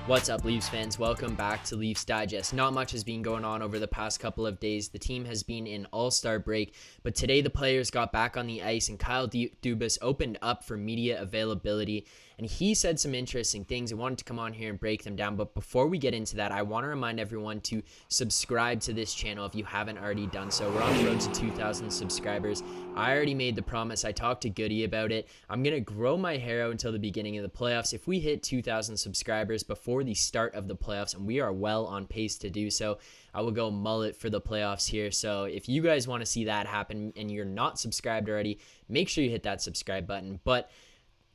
What's up, Leafs fans? Welcome back to Leafs Digest. Not much has been going on over the past couple of days. The team has been in all-star break, but today the players got back on the ice and Kyle Dubas opened up for media availability, and he said some interesting things. I wanted to come on here and break them down, but before we get into that, I want to remind everyone to subscribe to this channel if you haven't already done so. We're on the road to 2,000 subscribers. I already made the promise. I talked to Goody about it. I'm going to grow my hair out until the beginning of the playoffs. If we hit 2,000 subscribers before the start of the playoffs, and we are well on pace to do so, I will go mullet for the playoffs here. So if you guys want to see that happen and you're not subscribed already, make sure you hit that subscribe button. But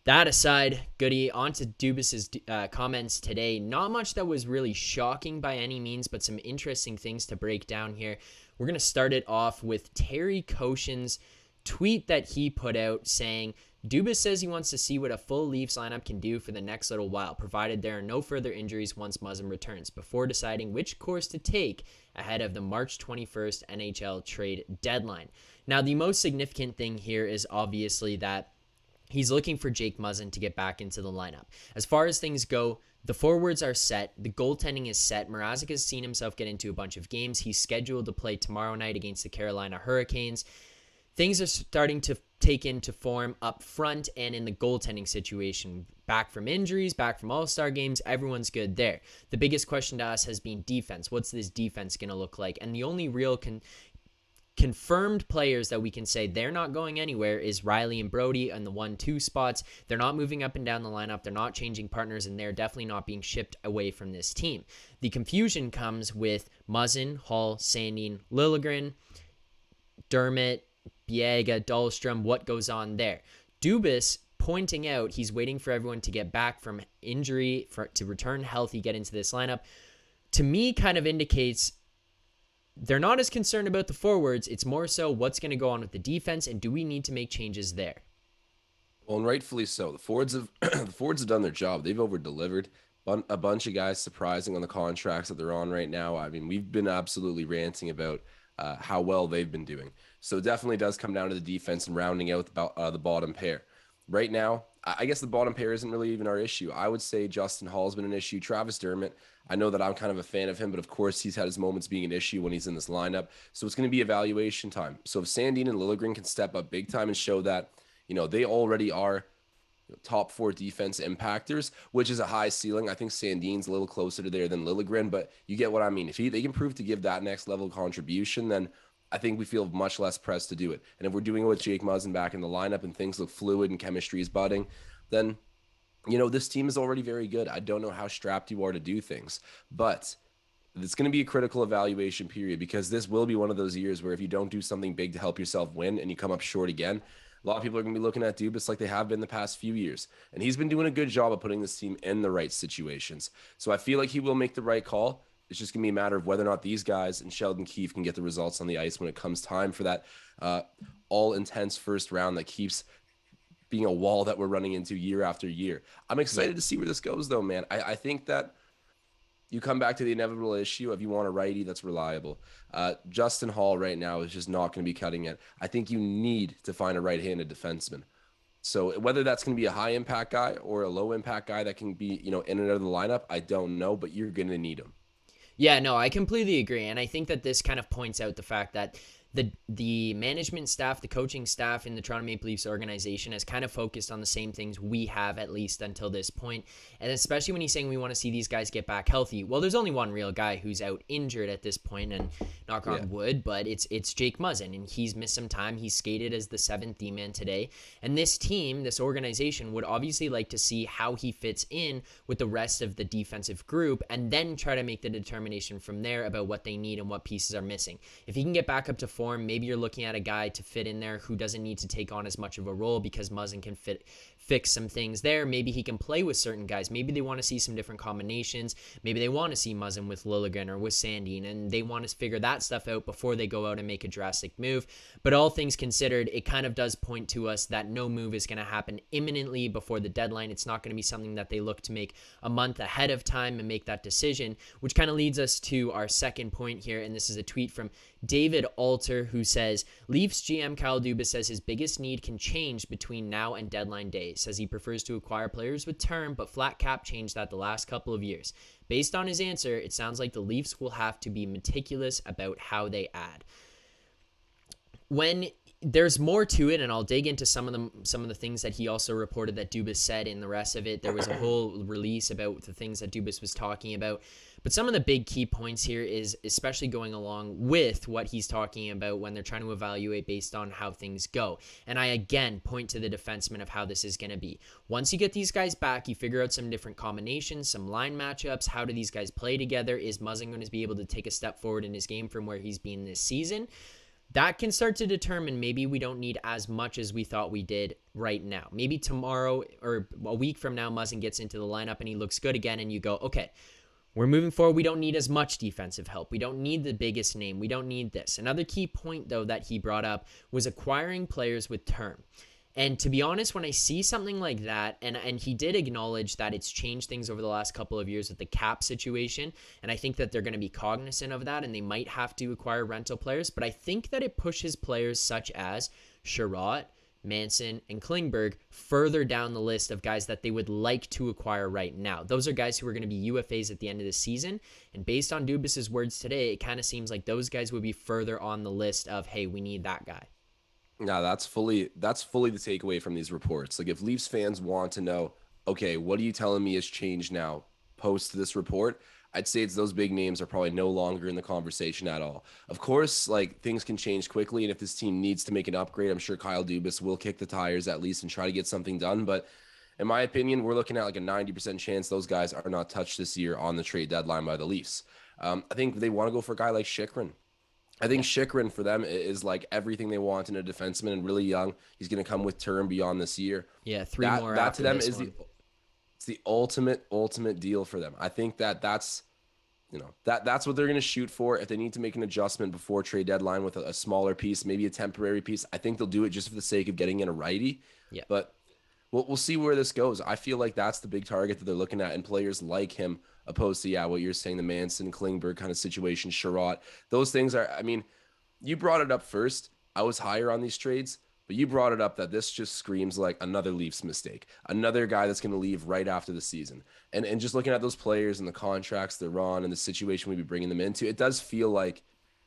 that aside, Goody, on to Dubas's comments today. Not much that was really shocking by any means, but some interesting things to break down here. We're going to start it off with Terry Koshin's tweet that he put out saying, Dubas says he wants to see what a full Leafs lineup can do for the next little while, provided there are no further injuries once Muzzin returns, before deciding which course to take ahead of the March 21st NHL trade deadline. Now, the most significant thing here is obviously that he's looking for Jake Muzzin to get back into the lineup. As far as things go, the forwards are set. The goaltending is set. Mrazek has seen himself get into a bunch of games. He's scheduled to play tomorrow night against the Carolina Hurricanes. Things are starting to take into form up front and in the goaltending situation. Back from injuries, back from all-star games, everyone's good there. The biggest question to us has been defense. What's this defense going to look like? And the only real confirmed players that we can say they're not going anywhere is Riley and Brody on the 1-2 spots. They're not moving up and down the lineup. They're not changing partners, and they're definitely not being shipped away from this team. The confusion comes with Muzzin, Hall, Sandin, Liljegren, Dermott, Biega, Dahlstrom, what goes on there. Dubas pointing out he's waiting for everyone to get back from injury, to return healthy, get into this lineup, to me kind of indicates they're not as concerned about the forwards. It's more so what's going to go on with the defense, and do we need to make changes there? Well, and rightfully so. The Fords have the Fords have done their job. They've over-delivered. A bunch of guys surprising on the contracts that they're on right now. I mean, we've been absolutely ranting about how well they've been doing. So it definitely does come down to the defense and rounding out the bottom pair. Right now, I guess the bottom pair isn't really even our issue. I would say Justin Hall's been an issue. Travis Dermott, I know that I'm kind of a fan of him, but of course he's had his moments being an issue when he's in this lineup. So it's going to be evaluation time. So if Sandin and Liljegren can step up big time and show that, they already are top 4 defense impactors, which is a high ceiling. I think Sandin's a little closer to there than Liljegren, but you get what I mean. If they can prove to give that next level contribution, then I think we feel much less pressed to do it. And if we're doing it with Jake Muzzin back in the lineup and things look fluid and chemistry is budding, then, this team is already very good. I don't know how strapped you are to do things, but it's going to be a critical evaluation period, because this will be one of those years where if you don't do something big to help yourself win and you come up short again, a lot of people are going to be looking at Dubas like they have been the past few years. And he's been doing a good job of putting this team in the right situations. So I feel like he will make the right call. It's just going to be a matter of whether or not these guys and Sheldon Keefe can get the results on the ice when it comes time for that all-intense first round that keeps being a wall that we're running into year after year. I'm excited to see where this goes, though, man. I think that you come back to the inevitable issue of you want a righty that's reliable. Justin Hall right now is just not going to be cutting it. I think you need to find a right-handed defenseman. So whether that's going to be a high-impact guy or a low-impact guy that can be, in and out of the lineup, I don't know, but you're going to need him. Yeah, no, I completely agree. And I think that this kind of points out the fact that the management staff, the coaching staff in the Toronto Maple Leafs organization has kind of focused on the same things we have, at least until this point. And especially when he's saying we want to see these guys get back healthy. Well, there's only one real guy who's out injured at this point, and knock on wood, but it's Jake Muzzin, and he's missed some time. He skated as the 7th D-man today. And this team, this organization, would obviously like to see how he fits in with the rest of the defensive group, and then try to make the determination from there about what they need and what pieces are missing. If he can get back up to form, maybe you're looking at a guy to fit in there who doesn't need to take on as much of a role because Muzzin can fix some things there. Maybe he can play with certain guys. Maybe they want to see some different combinations. Maybe they want to see Muzzin with Liljegren or with Sandin, and they want to figure that stuff out before they go out and make a drastic move. But all things considered, it kind of does point to us that no move is going to happen imminently before the deadline. It's not going to be something that they look to make a month ahead of time and make that decision, which kind of leads us to our second point here, and this is a tweet from David Alter. commenter who says, Leafs GM Kyle Dubas says his biggest need can change between now and deadline day. Says he prefers to acquire players with term, but flat cap changed that the last couple of years. Based on his answer, it sounds like the Leafs will have to be meticulous about how they add. When there's more to it, and I'll dig into some of the things that he also reported that Dubas said in the rest of it. There was a whole release about the things that Dubas was talking about. But some of the big key points here is especially going along with what he's talking about when they're trying to evaluate based on how things go. And I, again, point to the defenseman of how this is going to be. Once you get these guys back, you figure out some different combinations, some line matchups. How do these guys play together? Is Muzzin going to be able to take a step forward in his game from where he's been this season? That can start to determine maybe we don't need as much as we thought we did right now. Maybe tomorrow or a week from now, Muzzin gets into the lineup and he looks good again, and you go, okay, we're moving forward. We don't need as much defensive help. We don't need the biggest name. We don't need this. Another key point, though, that he brought up was acquiring players with term. And to be honest, when I see something like that, and he did acknowledge that it's changed things over the last couple of years with the cap situation, and I think that they're going to be cognizant of that, and they might have to acquire rental players, but I think that it pushes players such as Sherratt, Manson, and Klingberg further down the list of guys that they would like to acquire right now. Those are guys who are going to be UFAs at the end of the season, and based on Dubas's words today, it kind of seems like those guys would be further on the list of, hey, we need that guy. No, that's fully the takeaway from these reports. Like, if Leafs fans want to know, okay, what are you telling me has changed now post this report? I'd say it's those big names are probably no longer in the conversation at all. Of course, like, things can change quickly, and if this team needs to make an upgrade, I'm sure Kyle Dubas will kick the tires at least and try to get something done. But in my opinion, we're looking at like a 90% chance those guys are not touched this year on the trade deadline by the Leafs. I think they want to go for a guy like Chychrun. I think Chychrun for them is like everything they want in a defenseman, and really young. He's going to come with term beyond this year. Yeah, three more after that to them this is one. it's the ultimate deal for them. I think that's that's what they're going to shoot for. If they need to make an adjustment before trade deadline with a smaller piece, maybe a temporary piece, I think they'll do it just for the sake of getting in a righty. Yeah. But we'll see where this goes. I feel like that's the big target that they're looking at, and players like him, opposed to what you're saying, the Manson, Klingberg kind of situation, Sherratt. Those things are, I mean, you brought it up first. I was higher on these trades, but you brought it up that this just screams like another Leafs mistake, another guy that's going to leave right after the season. And just looking at those players and the contracts they're on and the situation we'd be bringing them into, it does feel like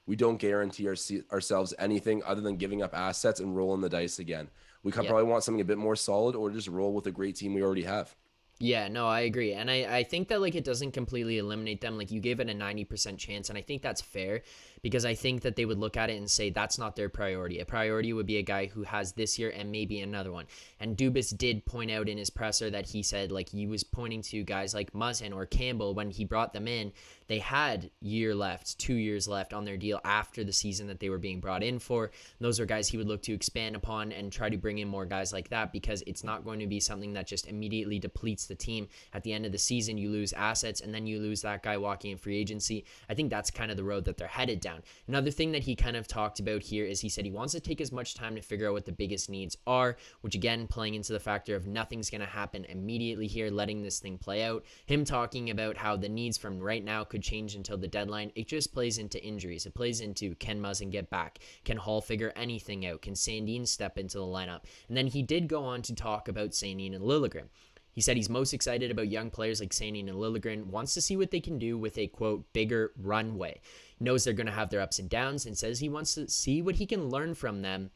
we don't guarantee ourselves anything other than giving up assets and rolling the dice again. We probably want something a bit more solid, or just roll with a great team we already have. Yeah, no, I agree. And I think that, like, it doesn't completely eliminate them. Like, you gave it a 90% chance, and I think that's fair, because I think that they would look at it and say that's not their priority. A priority would be a guy who has this year and maybe another one. And Dubas did point out in his presser that he said, like, he was pointing to guys like Muzzin or Campbell when he brought them in. They had year left, 2 years left on their deal after the season that they were being brought in for. And those are guys he would look to expand upon and try to bring in more guys like that, because it's not going to be something that just immediately depletes the team. At the end of the season, you lose assets, and then you lose that guy walking in free agency. I think that's kind of the road that they're headed down. Another thing that he kind of talked about here is he said he wants to take as much time to figure out what the biggest needs are, which again, playing into the factor of nothing's going to happen immediately here, letting this thing play out. Him talking about how the needs from right now could change until the deadline. It just plays into injuries. It plays into, can Muzzin get back? Can Hall figure anything out? Can Sandin step into the lineup? And then he did go on to talk about Sandin and Liljegren. He said he's most excited about young players like Sandin and Liljegren, wants to see what they can do with a, quote, bigger runway. He knows they're going to have their ups and downs, and says he wants to see what he can learn from them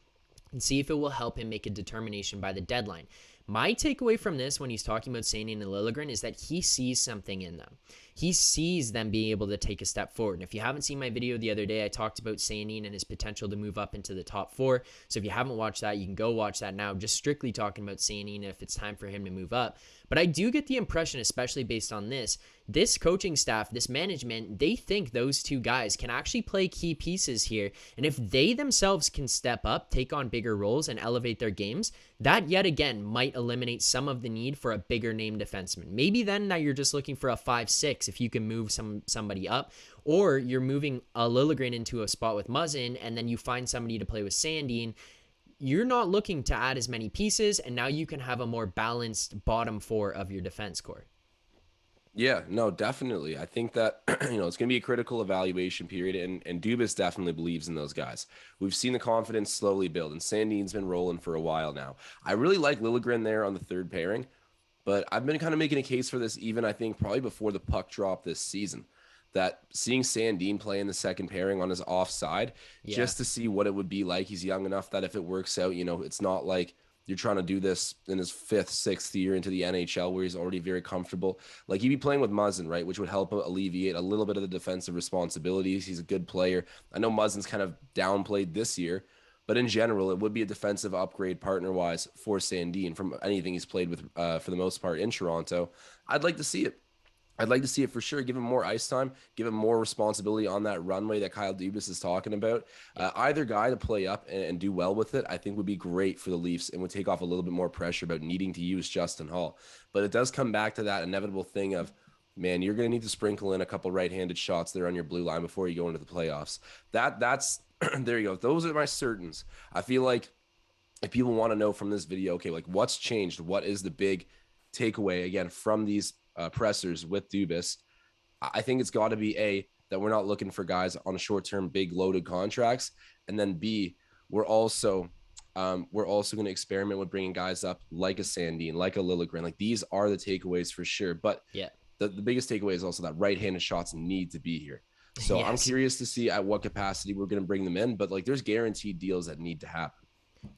and see if it will help him make a determination by the deadline. My takeaway from this when he's talking about Sandin and Liljegren is that he sees something in them. He sees them being able to take a step forward. And if you haven't seen my video the other day, I talked about Sandin and his potential to move up into the top 4. So if you haven't watched that, you can go watch that now. Just strictly talking about Sandin if it's time for him to move up. But I do get the impression, especially based on this coaching staff, this management, they think those two guys can actually play key pieces here. And if they themselves can step up, take on bigger roles, and elevate their games, that yet again might eliminate some of the need for a bigger name defenseman. Maybe then now you're just looking for a 5-6 if you can move somebody up, or you're moving a Liljegren into a spot with Muzzin, and then you find somebody to play with Sandin. You're not looking to add as many pieces, and now you can have a more balanced bottom 4 of your defense core. Yeah, no, definitely. I think that it's going to be a critical evaluation period, and Dubas definitely believes in those guys. We've seen the confidence slowly build, and Sandin's been rolling for a while now. I really like Lilligren there on the third pairing, but I've been kind of making a case for this even I think probably before the puck drop this season. That seeing Sandin play in the second pairing on his offside, Yeah. just to see what it would be like. He's young enough that if it works out, it's not like you're trying to do this in his fifth, sixth year into the NHL where he's already very comfortable. Like he'd be playing with Muzzin, right? Which would help alleviate a little bit of the defensive responsibilities. He's a good player. I know Muzzin's kind of downplayed this year, but in general, it would be a defensive upgrade partner-wise for Sandin from anything he's played with for the most part in Toronto. I'd like to see it. I'd like to see it for sure. Give him more ice time, give him more responsibility on that runway that Kyle Dubas is talking about. Yeah. Either guy to play up and do well with it, I think would be great for the Leafs and would take off a little bit more pressure about needing to use Justin Hall. But it does come back to that inevitable thing of, man, you're going to need to sprinkle in a couple right-handed shots there on your blue line before you go into the playoffs. That's there you go. Those are my certains. I feel like if people want to know from this video, okay, like what's changed? What is the big takeaway again from these pressers with Dubas? I think it's got to be A, that we're not looking for guys on short-term, big loaded contracts, and then B, we're also going to experiment with bringing guys up like a Sandin, like a Lilligren. Like these are the takeaways for sure. But Yeah. the biggest takeaway is also that right-handed shots need to be here. So I'm Yes. curious to see at what capacity we're going to bring them in. But like, there's guaranteed deals that need to happen.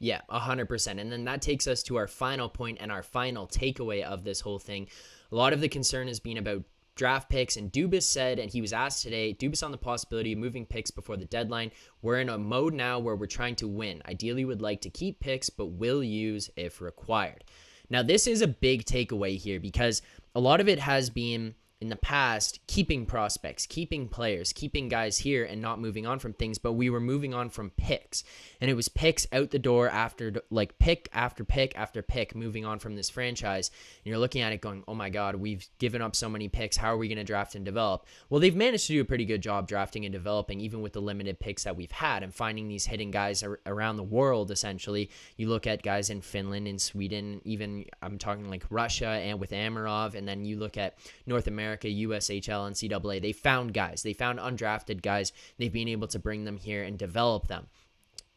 Yeah, 100%. And then that takes us to our final point and our final takeaway of this whole thing. A lot of the concern has been about draft picks, and Dubas said, and he was asked today, Dubas on the possibility of moving picks before the deadline. We're in a mode now where we're trying to win. Ideally would like to keep picks, but will use if required. Now, this is a big takeaway here because a lot of it has been in the past keeping prospects, keeping players, keeping guys here and not moving on from things, but we were moving on from picks. And it was picks out the door after like pick after pick after pick moving on from this franchise. And you're looking at it going, oh my God, we've given up so many picks. How are we going to draft and develop? Well, they've managed to do a pretty good job drafting and developing, even with the limited picks that we've had and finding these hidden guys around the world, essentially. You look at guys in Finland, in Sweden, even I'm talking like Russia and with Amarov, and then you look at North America, USHL, and CAA. They found guys. They found undrafted guys. They've been able to bring them here and develop them.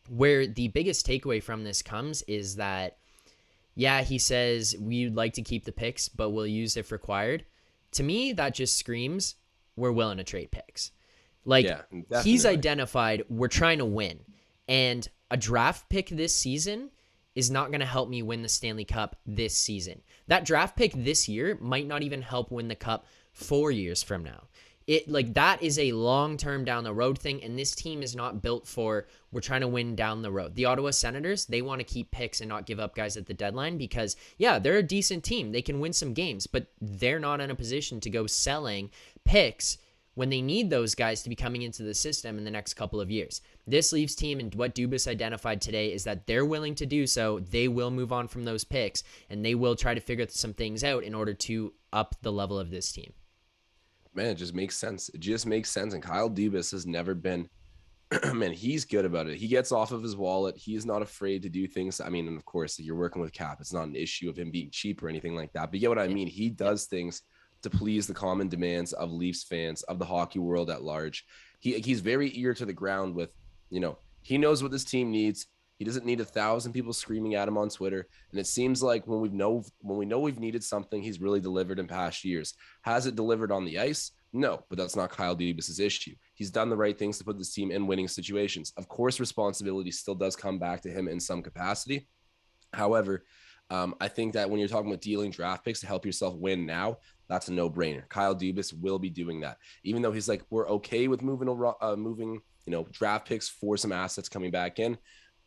Where the biggest takeaway from this comes is that, yeah, he says we'd like to keep the picks, but we'll use if required. To me, that just screams we're willing to trade picks. Like, Yeah, he's definitely. identified we're trying to win. And a draft pick this season is not going to help me win the Stanley Cup this season. That draft pick this year might not even help win the Cup 4 years from now. That is a long-term down the road thing, and this team is not built for we're trying to win down the road. The Ottawa Senators, they want to keep picks and not give up guys at the deadline because, yeah, they're a decent team. They can win some games, but they're not in a position to go selling picks when they need those guys to be coming into the system in the next couple of years. This Leafs team and what Dubas identified today is that they're willing to do so. They will move on from those picks, and they will try to figure some things out in order to up the level of this team. Man, it just makes sense. It just makes sense. And Kyle Dubas has never been, man, he's good about it. He gets off of his wallet. He's not afraid to do things. I mean, and of course, you're working with cap. It's not an issue of him being cheap or anything like that. But you get what I Yeah. mean? He Yep. does things to please the common demands of Leafs fans, of the hockey world at large. He's very ear to the ground with, he knows what this team needs. He doesn't need 1,000 people screaming at him on Twitter. And it seems like when we know we've needed something, he's really delivered in past years. Has it delivered on the ice? No, but that's not Kyle Dubas' issue. He's done the right things to put this team in winning situations. Of course, responsibility still does come back to him in some capacity. However, I think that when you're talking about dealing draft picks to help yourself win now, that's a no-brainer. Kyle Dubas will be doing that, even though he's like, we're okay with moving, draft picks for some assets coming back in.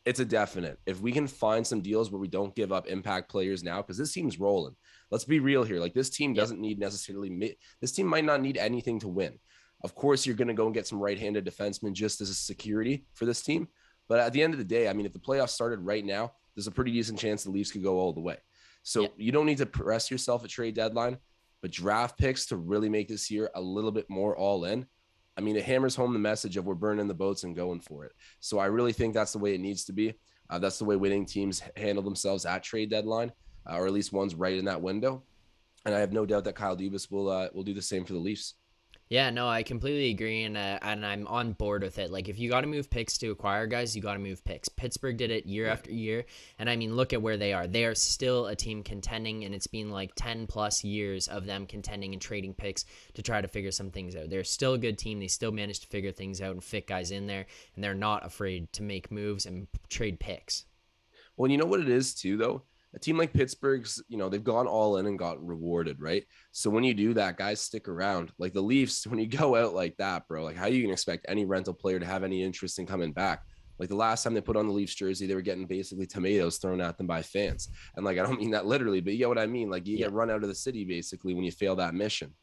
It's a definite. If we can find some deals where we don't give up impact players now, because this team's rolling. Let's be real here. Like this team Yep. doesn't need necessarily. This team might not need anything to win. Of course, you're going to go and get some right-handed defensemen just as a security for this team. But at the end of the day, I mean, if the playoffs started right now, there's a pretty decent chance the Leafs could go all the way. So Yep. you don't need to press yourself at trade deadline, but draft picks to really make this year a little bit more all in. I mean, it hammers home the message of we're burning the boats and going for it. So I really think that's the way it needs to be. That's the way winning teams handle themselves at trade deadline, or at least one's right in that window. and I have no doubt that Kyle Dubas will do the same for the Leafs. Yeah, no, I completely agree, and I'm on board with it. Like, if you got to move picks to acquire guys, you got to move picks. Pittsburgh did it year Yeah. after year, and I mean, look at where they are. They are still a team contending, and it's been like 10 plus years of them contending and trading picks to try to figure some things out. They're still a good team. They still managed to figure things out and fit guys in there, and they're not afraid to make moves and trade picks. Well, you know what it is too, though? A team like Pittsburgh's, they've gone all in and got rewarded, right? So when you do that, guys stick around. Like the Leafs, when you go out like that, bro, like how you can expect any rental player to have any interest in coming back? Like the last time they put on the Leafs jersey, they were getting basically tomatoes thrown at them by fans. And like, I don't mean that literally, but you get what I mean? Like you Yeah. get run out of the city basically when you fail that mission.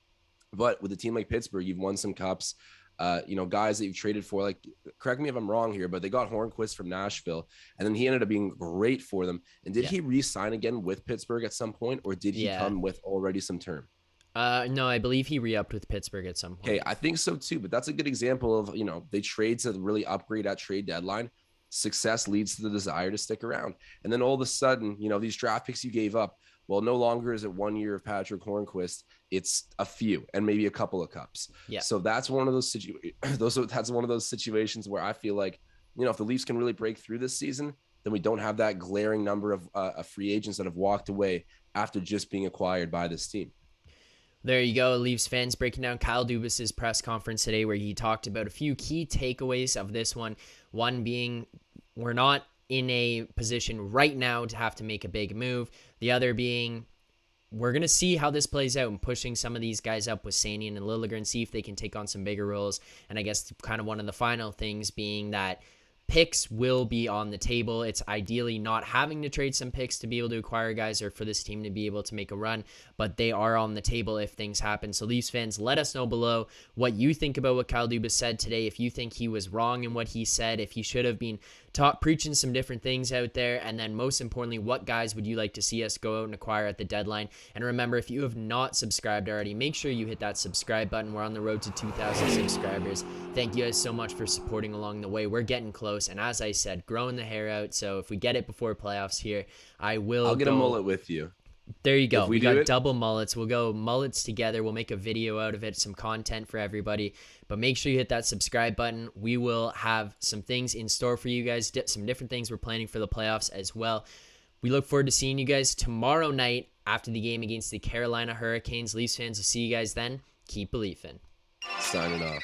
But with a team like Pittsburgh, you've won some cups. Guys that you've traded for, like, correct me if I'm wrong here, but they got Hornquist from Nashville, and then he ended up being great for them. And did Yeah. he re-sign again with Pittsburgh at some point, or did he Yeah. come with already some term? No, I believe he re-upped with Pittsburgh at some Okay, point. I think so too, but that's a good example of, they trade to really upgrade at trade deadline. Success leads to the desire to stick around. And then all of a sudden, these draft picks you gave up, well, no longer is it 1 year of Patrick Hornquist, it's a few and maybe a couple of cups. Yeah. So that's one of those that's one of those situations where I feel like, if the Leafs can really break through this season, then we don't have that glaring number of free agents that have walked away after just being acquired by this team. There you go, Leafs fans, breaking down Kyle Dubas' press conference today where he talked about a few key takeaways of this one. One being, we're not in a position right now to have to make a big move. The other being, we're going to see how this plays out and pushing some of these guys up with Sanian and Liljegren, see if they can take on some bigger roles. And I guess kind of one of the final things being that picks will be on the table. It's ideally not having to trade some picks to be able to acquire guys or for this team to be able to make a run, but they are on the table if things happen. So Leafs fans, let us know below what you think about what Kyle Dubas said today. If you think he was wrong in what he said, if he should have been preaching some different things out there, and then most importantly, what guys would you like to see us go out and acquire at the deadline? And remember, if you have not subscribed already, make sure you hit that subscribe button. We're on the road to 2,000 subscribers. Thank you guys so much for supporting along the way. We're getting close, and as I said, growing the hair out. So if we get it before playoffs here, I'll get a mullet with you. There you go. If we got double mullets. We'll go mullets together. We'll make a video out of it, some content for everybody. But make sure you hit that subscribe button. We will have some things in store for you guys, some different things we're planning for the playoffs as well. We look forward to seeing you guys tomorrow night after the game against the Carolina Hurricanes. Leafs fans, will see you guys then. Keep believing. Signing off.